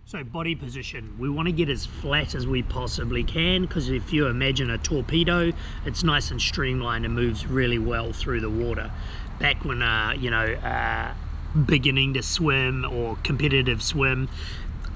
So body position, we want to get as flat as we possibly can, because if you imagine a torpedo, it's nice and streamlined and moves really well through the water. Back when, beginning to swim or competitive swim,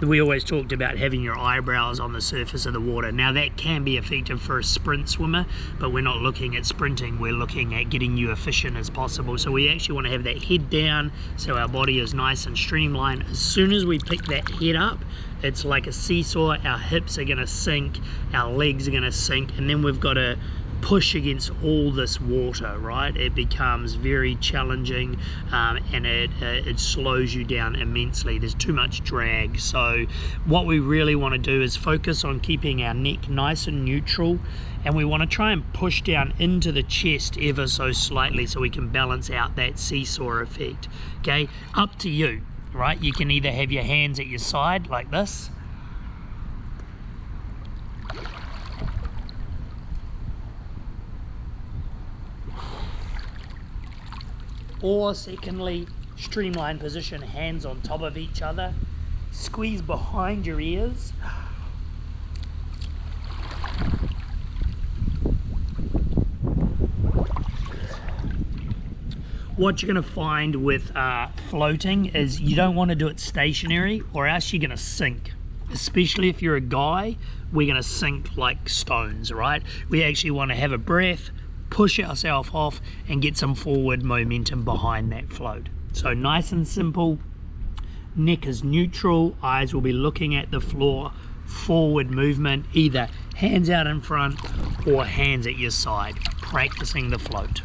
we always talked about having your eyebrows on the surface of the water. Now that can be effective for a sprint swimmer, but we're not looking at sprinting, we're looking at getting you efficient as possible. So we actually want to have that head down so our body is nice and streamlined. As soon as we pick that head up, it's like a seesaw, our hips are going to sink, our legs are going to sink, and then we've got to push against all this water, right? It becomes very challenging, and it slows you down immensely. There's too much drag. So what we really want to do is focus on keeping our neck nice and neutral, and we want to try and push down into the chest ever so slightly so we can balance out that seesaw effect. Okay, up to you, right? You can either have your hands at your side like this, or secondly, streamline position, hands on top of each other, squeeze behind your ears. What you're going to find with floating is you don't want to do it stationary, or else you're going to sink. Especially if you're a guy, we're going to sink like stones, right? We actually want to have a breath, push ourselves off, and get some forward momentum behind that float. So nice and simple, neck is neutral, eyes will be looking at the floor, forward movement, either hands out in front or hands at your side, practicing the float.